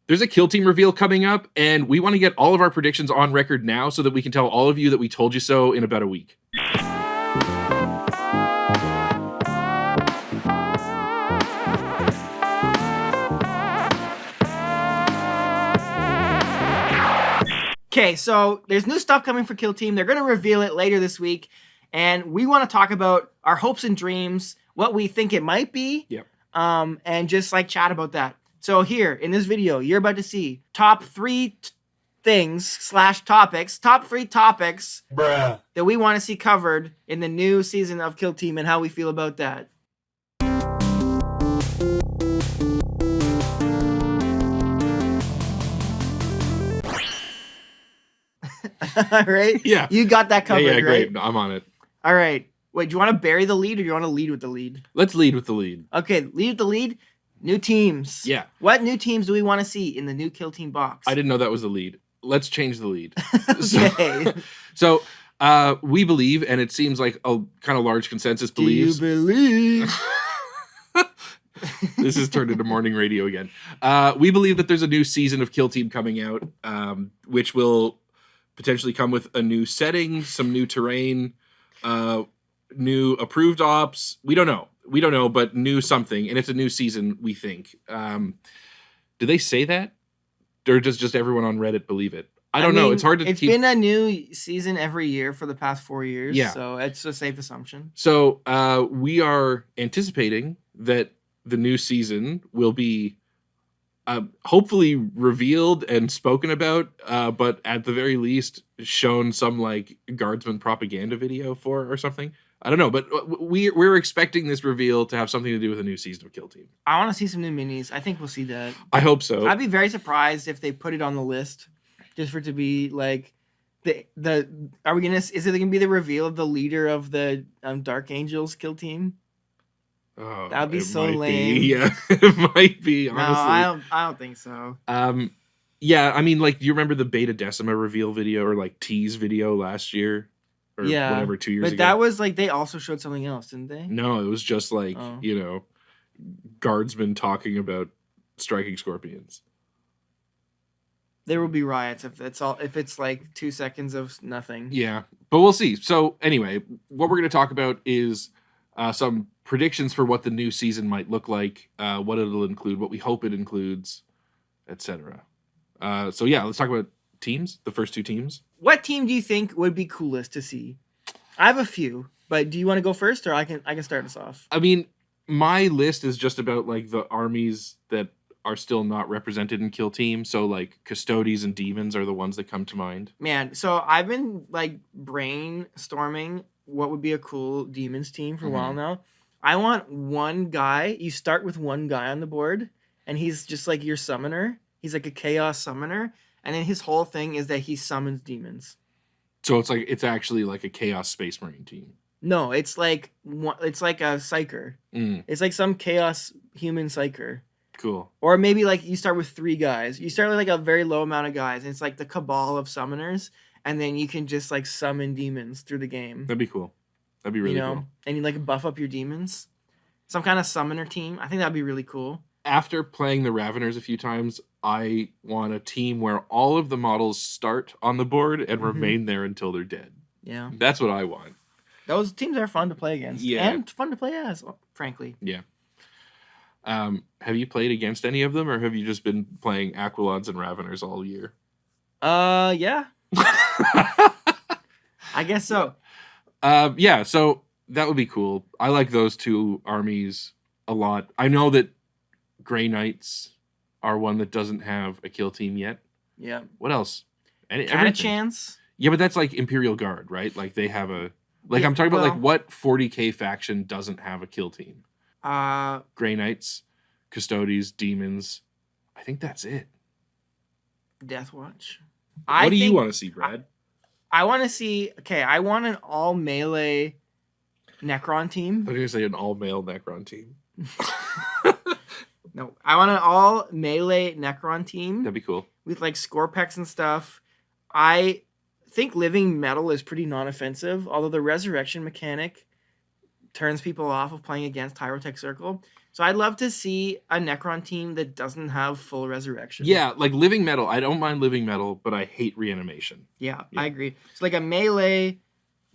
there's a kill team reveal coming up, and we want to get all of our predictions on record now so that we can tell all of you that we told you so in about a week. Okay, so there's new stuff coming for Kill Team. They're going to reveal it later this week, and we want to talk about our hopes and dreams, what we think it might be, and just like chat about that. So here in this video, you're about to see top 3 things / topics, top 3 topics that we want to see covered in the new season of Kill Team and how we feel about that. All right. Yeah. You got that covered, yeah, great. right? No, I'm on it. All right. Wait, do you want to bury the lead or do you want to lead with the lead? Let's lead with the lead. Okay, lead with the lead. New teams. Yeah. What new teams do we want to see in the new Kill Team box? I didn't know that was the lead. Let's change the lead. Okay. So we believe, and it seems like a kind of large consensus believes. Do you believe? This has turned into morning radio again. We believe that there's a new season of Kill Team coming out, which will potentially come with a new setting, some new terrain, new approved ops. We don't know, but new something, and it's a new season, we think. Do they say that? Or does just everyone on Reddit believe it? I don't know. It's hard to It's been a new season every year for the past 4 years, so it's a safe assumption. So we are anticipating that the new season will be hopefully revealed and spoken about, but at the very least shown some like guardsman propaganda video for or something. I don't know, but we're expecting this reveal to have something to do with a new season of Kill Team. I want to see some new minis. I think we'll see that. I hope so. I'd be very surprised if they put it on the list, just for it to be like the. Are we gonna? Is it gonna be the reveal of the leader of the Dark Angels Kill Team? Oh, that would be so lame. Yeah, it might be. Honestly, no, I don't think so. Yeah, I mean, like, do you remember the Beta Decima reveal video or like tease video last year? Or whatever, 2 years ago. But that was like, they also showed something else, didn't they? No, it was just like, guardsmen talking about striking scorpions. There will be riots if it's like 2 seconds of nothing. Yeah, but we'll see. So anyway, what we're going to talk about is some predictions for what the new season might look like, what it'll include, what we hope it includes, etc. So yeah, let's talk about teams, the first 2 teams. What team do you think would be coolest to see? I have a few, but do you want to go first, or I can start us off? I mean, my list is just about like the armies that are still not represented in Kill Team. So like Custodes and Demons are the ones that come to mind. Man, so I've been like brainstorming what would be a cool Demons team for a while now. I want one guy. You start with one guy on the board, and he's just like your summoner. He's like a chaos summoner. And then his whole thing is that he summons demons. So it's actually like a Chaos Space Marine team. No, it's like a psyker. It's like some chaos human psyker. Cool. Or maybe like you start with 3 guys. You start with like a very low amount of guys, and it's like the cabal of summoners, and then you can just like summon demons through the game. That'd be cool. That'd be really cool. And you like buff up your demons. Some kind of summoner team. I think that'd be really cool. After playing the Raveners a few times, I want a team where all of the models start on the board and remain there until they're dead. Yeah. That's what I want. Those teams are fun to play against. Yeah. And fun to play as, frankly. Yeah. Have you played against any of them, or have you just been playing Aquilons and Raveners all year? Yeah. I guess so. Yeah, so that would be cool. I like those 2 armies a lot. I know that Grey Knights are one that doesn't have a kill team yet. Yeah. What else? Chance. Yeah, but that's like Imperial Guard, right? Like they have a I'm talking about like what 40k faction doesn't have a kill team? Grey Knights, Custodes, Demons. I think that's it. Death Watch. What do you want to see, Brad? I want to see. Okay, I want an all melee Necron team. I was gonna say an all male Necron team. No, I want an all melee Necron team. That'd be cool. With like Scorpex and stuff. I think Living Metal is pretty non-offensive, although the resurrection mechanic turns people off of playing against Hyrotech Circle. So I'd love to see a Necron team that doesn't have full resurrection. Yeah, like living metal. I don't mind living metal, but I hate reanimation. Yeah, I agree. So like a melee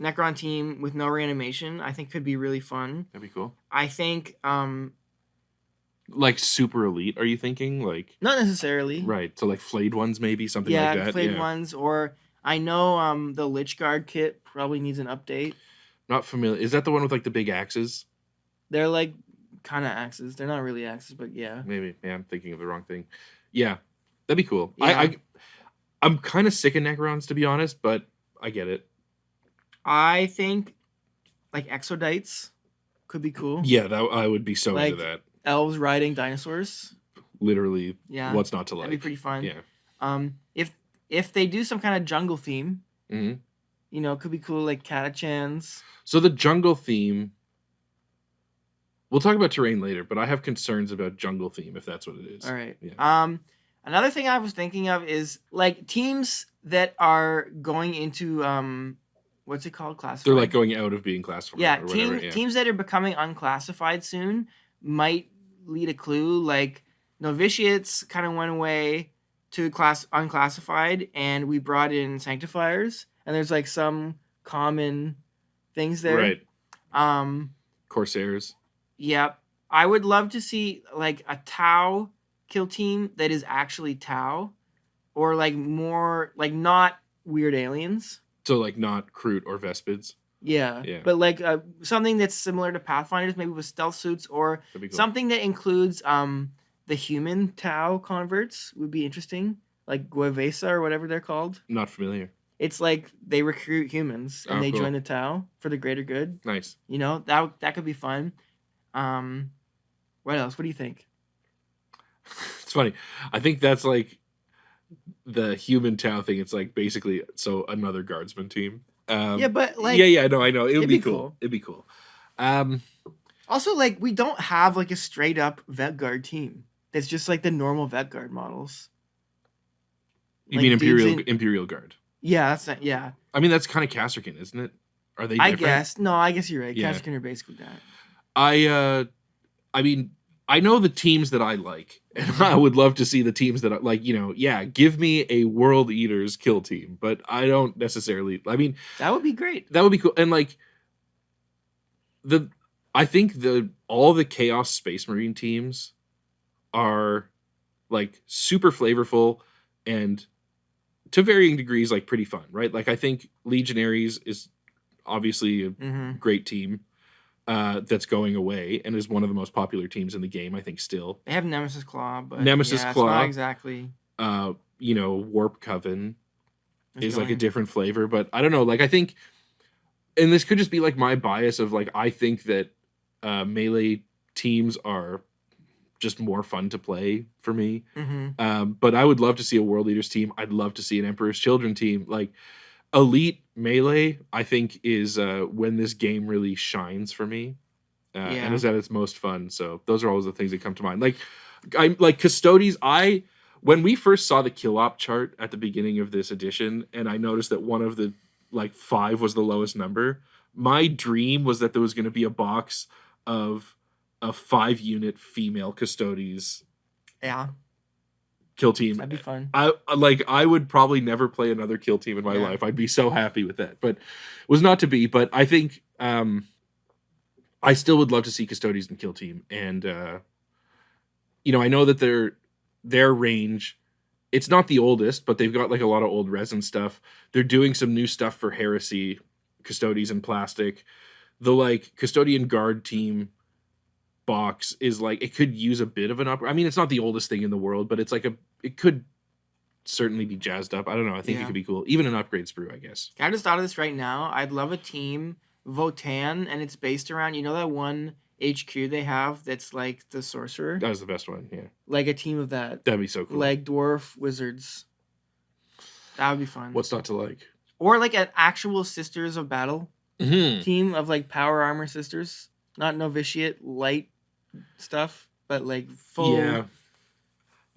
Necron team with no reanimation, I think could be really fun. That'd be cool. I think like super elite, are you thinking? Like not necessarily. Right. So like flayed ones maybe, something like that. Flayed ones, or I know the Lich Guard kit probably needs an update. Not familiar. Is that the one with like the big axes? They're like kind of axes. They're not really axes, but yeah. Maybe. Yeah, I'm thinking of the wrong thing. Yeah. That'd be cool. Yeah. I'm kind of sick of Necrons, to be honest, but I get it. I think like Exodites could be cool. Yeah, I would be so into that. Elves riding dinosaurs. Literally, yeah. What's not to like? That'd be pretty fun. Yeah. If they do some kind of jungle theme, mm-hmm. you know, it could be cool, like Catachans. So the jungle theme. We'll talk about terrain later, but I have concerns about jungle theme if that's what it is. All right. Yeah. Another thing I was thinking of is like teams that are going into what's it called? Classified. They're like going out of being classified. Yeah, or whatever. Teams that are becoming unclassified soon might lead a clue. Like novitiates kind of went away to unclassified, and we brought in sanctifiers, and there's like some common things there. Right. Corsairs. Yep. I would love to see like a Tau kill team that is actually Tau, or like more like not weird aliens. So like not Kroot or Vespids. Yeah. But like something that's similar to Pathfinders, maybe with stealth suits, or cool. Something that includes the human Tau converts would be interesting, like Guevesa or whatever they're called. Not familiar. It's like they recruit humans and they cool. join the Tau for the greater good. Nice. You know, that could be fun. What else? What do you think? It's funny. I think that's like the human Tau thing. It's like basically another guardsman team. Yeah, but like I know. It would be cool. It'd be cool. Also, like we don't have like a straight up Vet Guard team. It's just like the normal Vet Guard models. You mean Imperial Guard? Yeah, that's not. Yeah. I mean that's kind of Kasrkin, isn't it? Are they different? I guess you're right. Yeah. Kasrkin are basically that. I mean, I know the teams that I like, and I would love to see the teams that I like, you know, give me a World Eaters kill team, but I don't necessarily, I mean. That would be great. That would be cool. And like, I think all the Chaos Space Marine teams are like super flavorful and to varying degrees, like pretty fun, right? Like I think Legionaries is obviously a great team. That's going away and is one of the most popular teams in the game, I think, still. They have Nemesis Claw, but Nemesis Claw. It's not exactly. Warp Coven is like a different flavor, but I don't know. Like, I think, and this could just be like my bias of like, I think that melee teams are just more fun to play for me. But I would love to see a World Eaters team. I'd love to see an Emperor's Children team. Like, elite melee, I think, is when this game really shines for me, and is at its most fun. So those are always the things that come to mind. Like, I'm like Custodes. When we first saw the kill op chart at the beginning of this edition, and I noticed that one of the like 5 was the lowest number. My dream was that there was going to be a box of a 5-unit female Custodes. Yeah. Kill team. That'd be fun. I would probably never play another kill team in my life. I'd be so happy with that, but it was not to be. But I think I still would love to see Custodes and kill team. And I know that their range, it's not the oldest, but they've got like a lot of old resin stuff. They're doing some new stuff for Heresy, Custodes and plastic. The like Custodian Guard team box is like, it could use a bit of an upgrade. I mean, it's not the oldest thing in the world, but it's like it could certainly be jazzed up. I don't know. I think it could be cool. Even an upgrade sprue, I guess. I just thought of this right now. I'd love a team, Votan, and it's based around, that one HQ they have that's like the sorcerer? That was the best one, yeah. Like a team of that. That'd be so cool. Like dwarf wizards. That would be fun. What's not to like? Or like an actual Sisters of Battle team of like power armor sisters. Not novitiate light stuff, but like full. Yeah.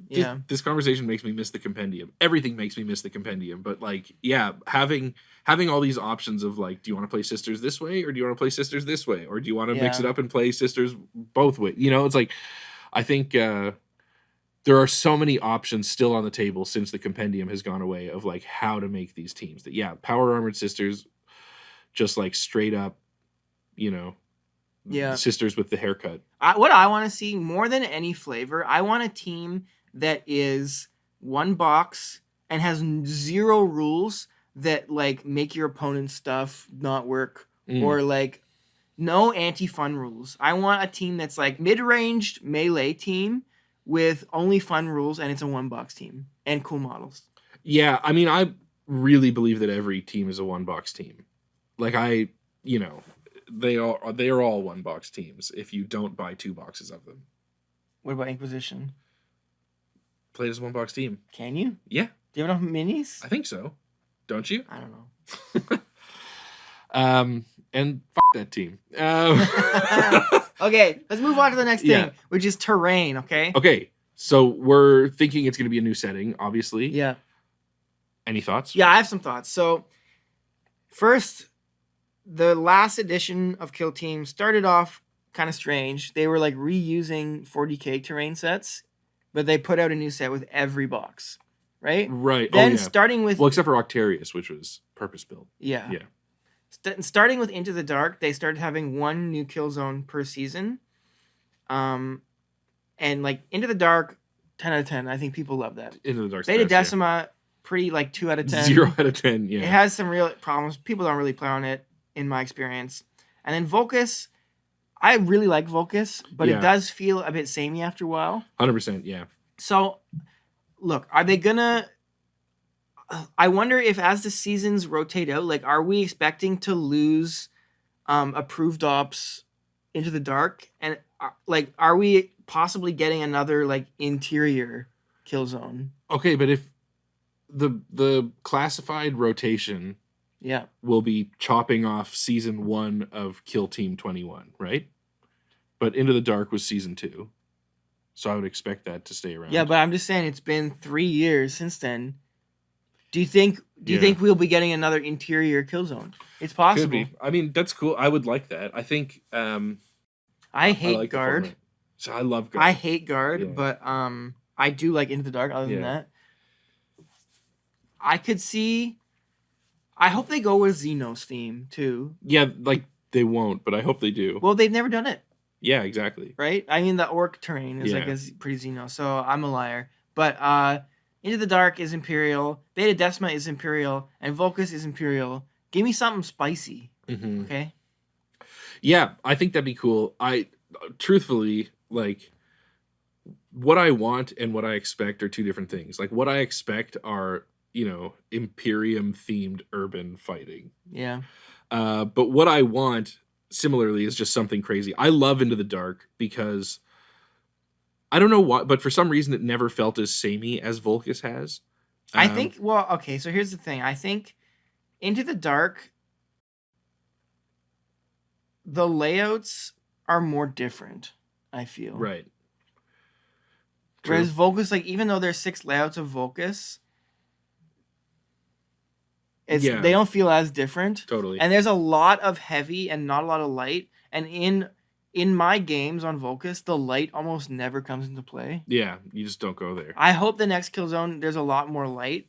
Yeah. This conversation makes me miss the compendium. Everything makes me miss the compendium. But like, yeah, having all these options of like, do you want to play Sisters this way, or do you want to play Sisters this way, or do you want to mix it up and play Sisters both ways? You know, it's like, I think there are so many options still on the table since the compendium has gone away of like how to make these teams. That yeah, Power Armored Sisters, just like straight up, you know, Sisters with the haircut. What I want to see more than any flavor, I want a team that is one box and has 0 rules that like make your opponent's stuff not work, or like no anti-fun rules. I want a team that's like mid-ranged melee team with only fun rules, and it's a one box team and cool models. Yeah, I mean, I really believe that every team is a one box team. Like they are all one box teams if you don't buy 2 boxes of them. What about Inquisition? Play as a one box team. Can you? Yeah. Do you have enough minis? I think so. Don't you? I don't know. And that team. Okay, let's move on to the next thing, which is terrain, okay? Okay, so we're thinking it's going to be a new setting, obviously. Yeah. Any thoughts? Yeah, I have some thoughts. So, first, the last edition of Kill Team started off kind of strange. They were like reusing 40k terrain sets, but they put out a new set with every box, right? Right. Then starting with... Well, except for Octarius, which was purpose-built. Yeah. Yeah. Starting with Into the Dark, they started having 1 new kill zone per season. And like Into the Dark, 10 out of 10. I think people love that. Into the Dark. Beta Decima, pretty like 2 out of 10. 0 out of 10, yeah. It has some real problems. People don't really play on it, in my experience. And then Volcus, I really like Volcus, but it does feel a bit samey after a while. 100%, yeah. So, look, are they gonna... I wonder if as the seasons rotate out, like, are we expecting to lose approved ops Into the Dark? And, like, are we possibly getting another, like, interior kill zone? Okay, but if the classified rotation will be chopping off season 1 of Kill Team 21, right? But Into the Dark was season 2. So I would expect that to stay around. Yeah, but I'm just saying it's been 3 years since then. Do you think we'll be getting another interior kill zone? It's possible. Could be. I mean, that's cool. I would like that. I think I hate like Guard. So I love Guard. I hate Guard, but I do like Into the Dark other than that. I could see... I hope they go with Xenos theme, too. Yeah, like, they won't, but I hope they do. Well, they've never done it. Yeah, exactly. Right? I mean, the Orc terrain is like a pretty Xenos, so I'm a liar. But Into the Dark is Imperial, Beta Decima is Imperial, and Volcus is Imperial. Give me something spicy, okay? Yeah, I think that'd be cool. Truthfully, like, what I want and what I expect are 2 different things. Like, what I expect are... Imperium themed urban fighting. Yeah. But what I want similarly is just something crazy. I love Into the Dark because I don't know why, but for some reason it never felt as samey as Volcus has. I think, well, okay, so here's the thing. I think Into the Dark, the layouts are more different, I feel. Right. Whereas Volcus, like, even though there's 6 layouts of Volcus, they don't feel as different. Totally. And there's a lot of heavy and not a lot of light. And in my games on Volcus, the light almost never comes into play. Yeah, you just don't go there. I hope the next kill zone, there's a lot more light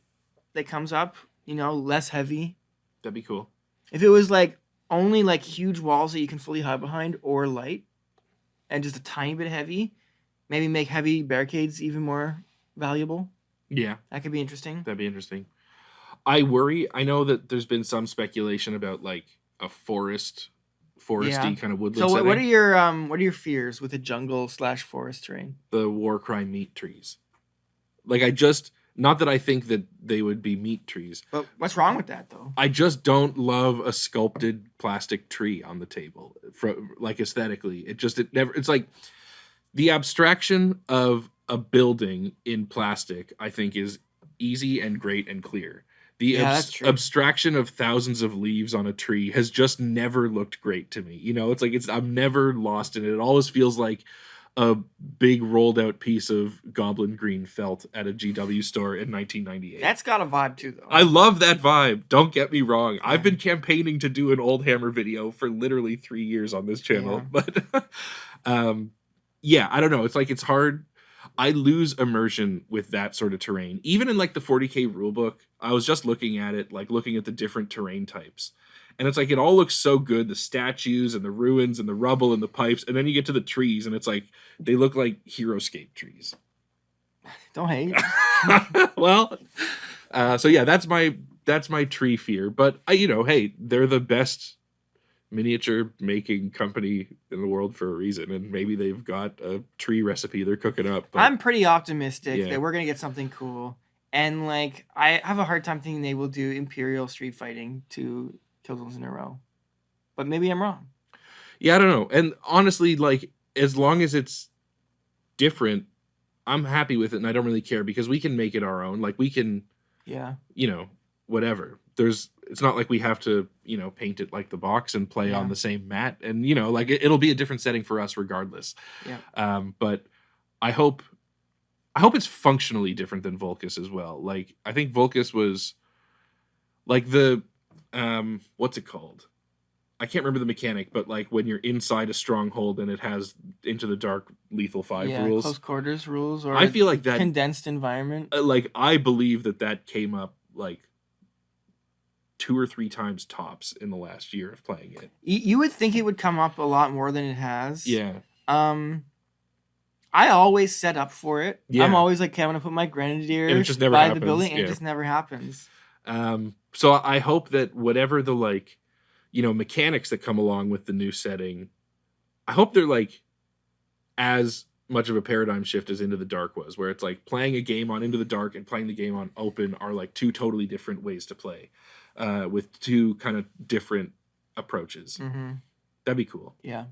that comes up, less heavy. That'd be cool. If it was like only like huge walls that you can fully hide behind or light and just a tiny bit heavy, maybe make heavy barricades even more valuable. Yeah. That could be interesting. That'd be interesting. I worry. I know that there's been some speculation about like a foresty kind of woodland. So what are your fears with a jungle/forest terrain? The Warcry meat trees. Like not that I think that they would be meat trees. But what's wrong with that though? I just don't love a sculpted plastic tree on the table. Like aesthetically, it's like the abstraction of a building in plastic. I think is easy and great and clear. The abstraction of thousands of leaves on a tree has just never looked great to me. It's like I'm never lost in it. It always feels like a big rolled out piece of goblin green felt at a GW store in 1998. That's got a vibe too, though. I love that vibe. Don't get me wrong. Yeah. I've been campaigning to do an Old Hammer video for literally 3 years on this channel. Yeah. But yeah, I don't know. It's like, it's hard. I lose immersion with that sort of terrain. Even in like the 40K rulebook, I was just looking at it, like looking at the different terrain types. And it's like, it all looks so good. The statues and the ruins and the rubble and the pipes. And then you get to the trees and it's like, they look like Heroscape trees. Don't hate. Well, so yeah, that's my tree fear. But hey, they're the best miniature making company in the world for a reason. And maybe they've got a tree recipe they're cooking up. But I'm pretty optimistic that we're going to get something cool. And like, I have a hard time thinking they will do Imperial street fighting 2 kill zones in a row, but maybe I'm wrong. Yeah, I don't know. And honestly, like, as long as it's different, I'm happy with it, and I don't really care because we can make it our own. Like, we can, whatever. It's not like we have to, paint it like the box and play on the same mat, and like it'll be a different setting for us regardless. Yeah. But I hope it's functionally different than Volcus as well. Like, I think Volcus was like the what's it called? I can't remember the mechanic, but like when you're inside a stronghold and it has Into the Dark Lethal 5 rules. Close quarters rules, or I feel like that condensed environment. Like, I believe that came up like 2 or 3 times tops in the last year of playing it. You would think it would come up a lot more than it has. Yeah. I always set up for it. Yeah. I'm always like, okay, I'm gonna put my Grenadier and it just never by happens. the building, and it just never happens. So I hope that whatever the like, mechanics that come along with the new setting, I hope they're like as much of a paradigm shift as Into the Dark was, where it's like playing a game on Into the Dark and playing the game on Open are like 2 totally different ways to play, with 2 kind of different approaches. Mm-hmm. That'd be cool. Yeah.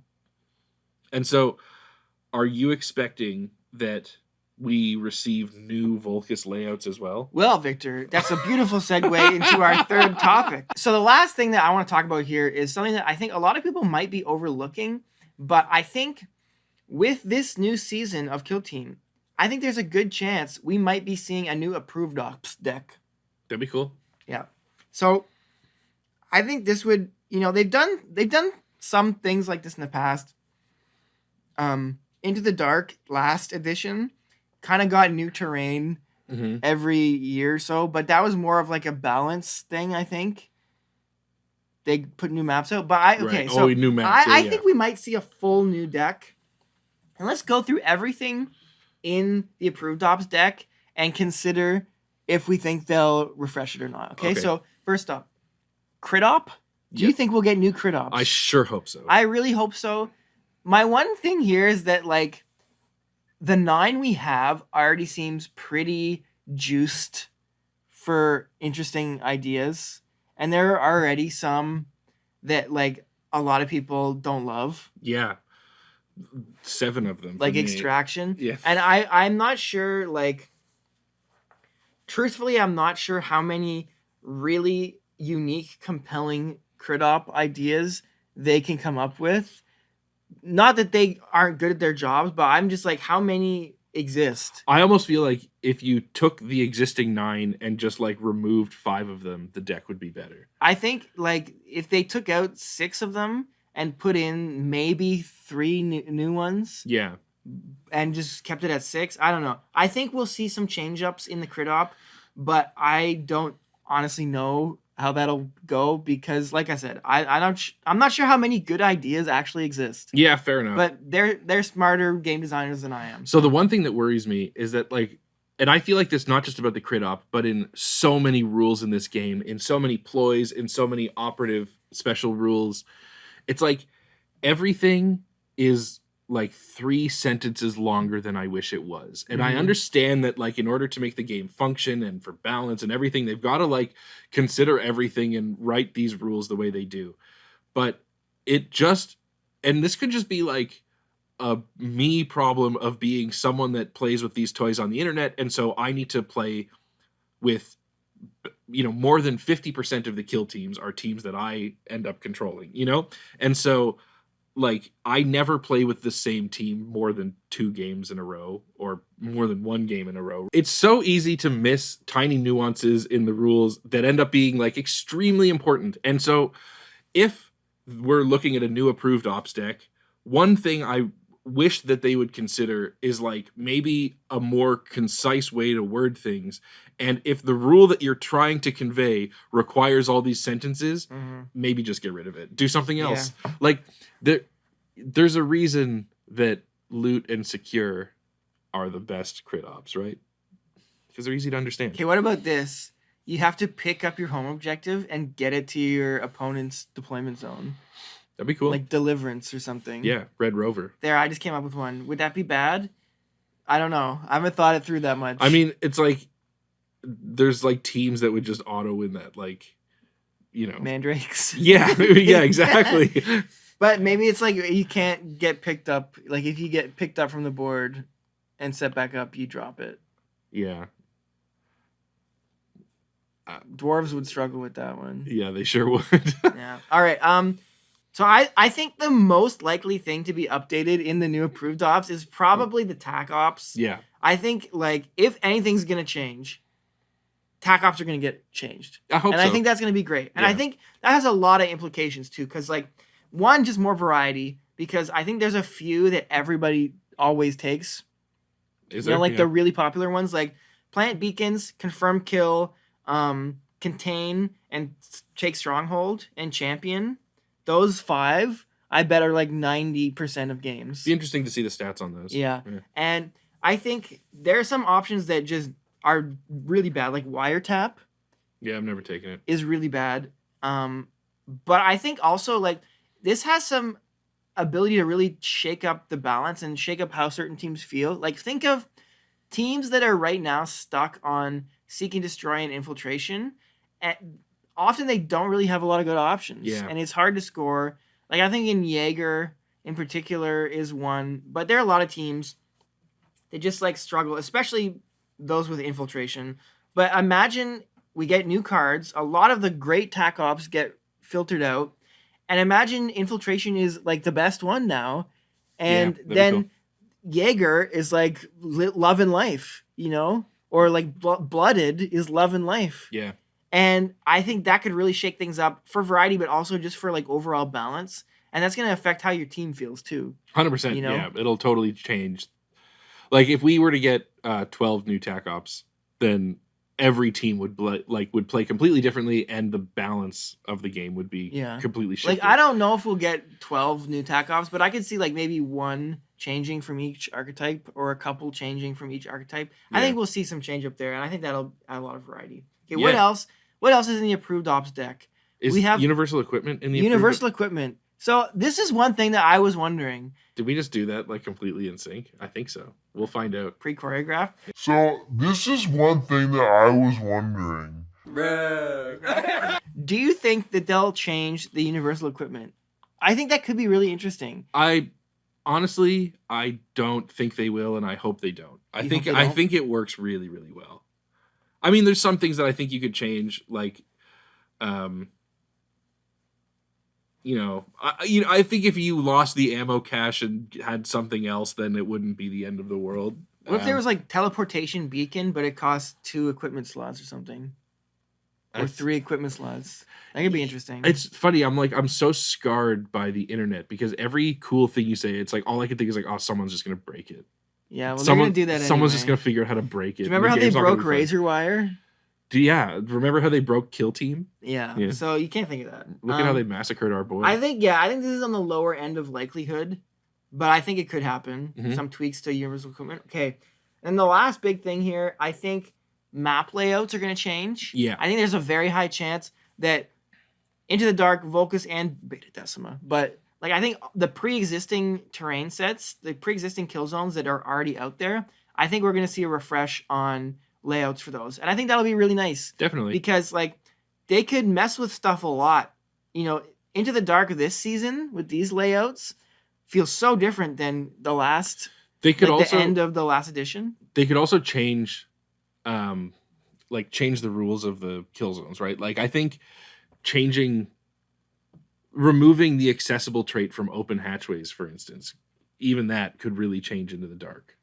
And so, are you expecting that we receive new Volcus layouts as well? Well, Victor, that's a beautiful segue into our third topic. So the last thing that I want to talk about here is something that I think a lot of people might be overlooking, but I think with this new season of Kill Team, I think there's a good chance we might be seeing a new approved ops deck. That'd be cool. Yeah. So I think this would, they've done some things like this in the past. Into the Dark last edition kind of got new terrain every year or so, but that was more of like a balance thing, I think. They put new maps out, but new maps. I think we might see a full new deck. And let's go through everything in the approved ops deck and consider if we think they'll refresh it or not. Okay. So first up, crit op. Do you think we'll get new crit ops? I sure hope so. I really hope so. My one thing here is that like the 9 we have already seems pretty juiced for interesting ideas. And there are already some that like a lot of people don't love. Yeah. 7 of them. Like Extraction. Yeah. And I'm not sure, like, truthfully, I'm not sure how many really unique, compelling crit op ideas they can come up with. Not that they aren't good at their jobs, but I'm just like, how many exist? I almost feel like if you took the existing 9 and just like removed 5 of them, the deck would be better. I think like if they took out 6 of them and put in maybe 3 new ones. Yeah. And just kept it at 6. I don't know. I think we'll see some change ups in the crit op, but I don't honestly know how that'll go because, like I said, I'm not sure how many good ideas actually exist. Yeah, fair enough. But they're smarter game designers than I am. So the one thing that worries me is that like, and I feel like this not just about the crit op, but in so many rules in this game, in so many ploys, in so many operative special rules, it's like everything is like 3 sentences longer than I wish it was. And I understand that like in order to make the game function and for balance and everything, they've got to like consider everything and write these rules the way they do. But it just, and this could just be like a me problem of being someone that plays with these toys on the internet. And so I need to play with, more than 50% of the kill teams are teams that I end up controlling, And so like I never play with the same team more than 2 games in a row or more than 1 game in a row. It's so easy to miss tiny nuances in the rules that end up being like extremely important. And so if we're looking at a new approved ops deck, one thing I wish that they would consider is like maybe a more concise way to word things. And if the rule that you're trying to convey requires all these sentences, maybe just get rid of it. Do something else. Yeah. Like there's a reason that loot and secure are the best crit ops, right? Because they're easy to understand. Okay, what about this? You have to pick up your home objective and get it to your opponent's deployment zone. That'd be cool. Like Deliverance or something. Yeah, Red Rover. There, I just came up with one. Would that be bad? I don't know. I haven't thought it through that much. I mean, it's like there's like teams that would just auto win that, like, you know. Mandrakes. Yeah, yeah, exactly. But maybe it's like you can't get picked up. Like if you get picked up from the board and set back up, you drop it. Yeah. Dwarves would struggle with that one. Yeah, they sure would. Yeah. All right. So I think the most likely thing to be updated in the new approved ops is probably the TAC ops. Yeah. I think like if anything's gonna change, TAC ops are gonna get changed. I hope and so. I think that's gonna be great. And Yeah. I think that has a lot of implications too, because like one, just more variety, because I think there's a few that everybody always takes. Is You know, there? like Yeah. the really popular ones, like Plant Beacons, Confirm Kill, Contain, and Take Stronghold, and Champion. Those 5, I bet, are like 90% of games. It'd be interesting to see the stats on those. Yeah. And I think there are some options that just are really bad, like Wiretap Yeah, I've never taken it. is really bad. But I think also like this has some ability to really shake up the balance and shake up how certain teams feel. Like think of teams that are right now stuck on Seek and Destroy and Infiltration. And often they don't really have a lot of good options. Yeah. And it's hard to score. Like I think in Jaeger in particular is one, but there are a lot of teams that just like struggle, especially those with Infiltration. But imagine we get new cards. A lot of the great TAC ops get filtered out. And imagine Infiltration is like the best one now. And that'd be then Jaeger is like love and life, you know? Or like Blooded is love and life. Yeah. And I think that could really shake things up for variety, but also just for like overall balance. And that's going to affect how your team feels too. 100%. You know? Yeah, it'll totally change. Like if we were to get 12 new TAC ops, then every team would play completely differently, and the balance of the game would be completely shifted. Like I don't know if we'll get 12 new TAC ops, but I could see like maybe one changing from each archetype or a couple changing from each archetype. I think we'll see some change up there, and I think that'll add a lot of variety. Okay, what else? What else is in the approved ops deck? We have universal equipment in the universal equipment. So this is one thing that I was wondering. Did we just do that like completely in sync? I think so. We'll find out. Pre-choreographed. So this is one thing that I was wondering. Do you think that they'll change the universal equipment? I think that could be really interesting. Honestly, I don't think they will, and I hope they don't. I think it works really, really well. I mean, there's some things that I think you could change, like, I think if you lost the ammo cache and had something else, then it wouldn't be the end of the world. What if there was like teleportation beacon, but it costs 2 equipment slots or something? Or 3 equipment slots. That could be interesting. It's funny. I'm so scarred by the internet because every cool thing you say, it's like all I can think is like, oh, someone's just gonna break it. Yeah, well, they're gonna do that. Someone's anyway. just gonna figure out how to break it. Do you remember how they broke Razor Wire? Remember how they broke Kill Team? Yeah. So you can't think of that. Look at how they massacred our boy. I think this is on the lower end of likelihood, but I think it could happen. Mm-hmm. Some tweaks to universal equipment. Okay, and the last big thing here, I think map layouts are going to change. Yeah. I think there's a very high chance that Into the Dark, Volcus, and Beta Decima, but like I think the pre-existing terrain sets, the pre-existing kill zones that are already out there, I think we're going to see a refresh on layouts for those. And I think that'll be really nice. Definitely. Because like they could mess with stuff a lot. You know, Into the Dark of this season with these layouts feels so different than the last the end of the last edition. They could also change change the rules of the kill zones, right? Like I think changing removing the accessible trait from open hatchways, for instance, even that could really change into the dark.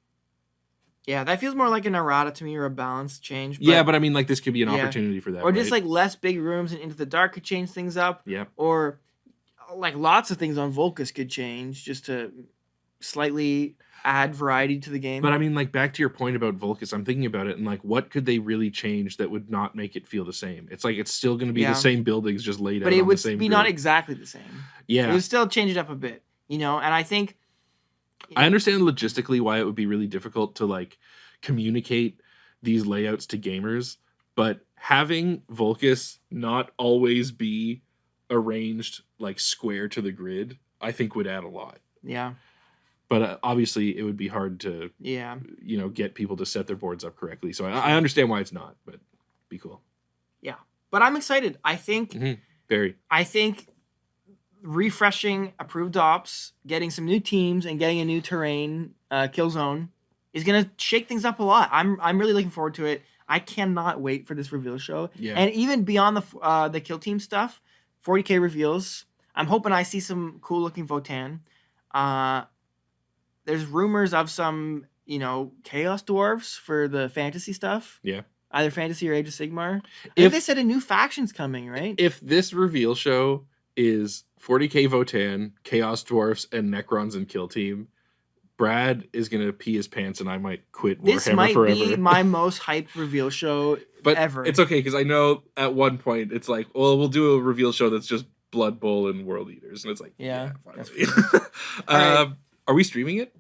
Yeah, that feels more like an errata to me or a balance change. But I mean, like, this could be an opportunity for that. Or just like less big rooms and Into the Dark could change things up. Yeah. Or like lots of things on Volcus could change just to slightly add variety to the game. But I mean, like, back to your point about Volcus, I'm thinking about it and like, what could they really change that would not make it feel the same? It's like it's still going to be the same buildings just laid out. But it on would the same be grid. not exactly the same. Yeah, it would still change it up a bit, And I think I understand logistically why it would be really difficult to like communicate these layouts to gamers, but having Volcus not always be arranged like square to the grid, I think would add a lot. Yeah. But obviously, it would be hard to, get people to set their boards up correctly. So I understand why it's not, but be cool. Yeah, but I'm excited. I think very. I think refreshing approved ops, getting some new teams, and getting a new terrain kill zone is gonna shake things up a lot. I'm really looking forward to it. I cannot wait for this reveal show. Yeah. And even beyond the kill team stuff, 40K reveals. I'm hoping I see some cool looking Votann. There's rumors of some, Chaos Dwarfs for the fantasy stuff. Yeah. Either Fantasy or Age of Sigmar. If they said a new faction's coming, right? If this reveal show is 40K Votann, Chaos Dwarfs, and Necrons and Kill Team, Brad is going to pee his pants and I might quit This Warhammer might forever. be my most hyped reveal show ever. It's okay, because I know at one point it's like, well, we'll do a reveal show that's just Blood Bowl and World Eaters. And it's like, finally. Right. Are we streaming it?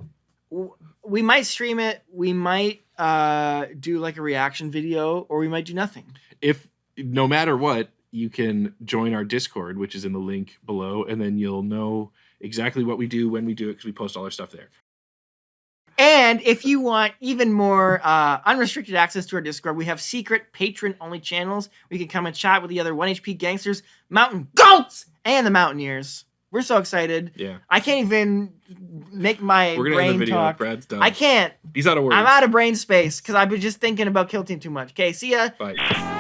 We might stream it. We might do like a reaction video, or we might do nothing. No matter what, you can join our Discord, which is in the link below, and then you'll know exactly what we do when we do it, because we post all our stuff there. And if you want even more unrestricted access to our Discord, we have secret patron-only channels. We can come and chat with the other 1HP gangsters, mountain goats, and the mountaineers. We're so excited. Yeah. I can't even make my We're gonna brain end the video. talk. Brad's done. I can't. He's out of words. I'm out of brain space because I've been just thinking about Kill Team too much. Okay, see ya. Bye.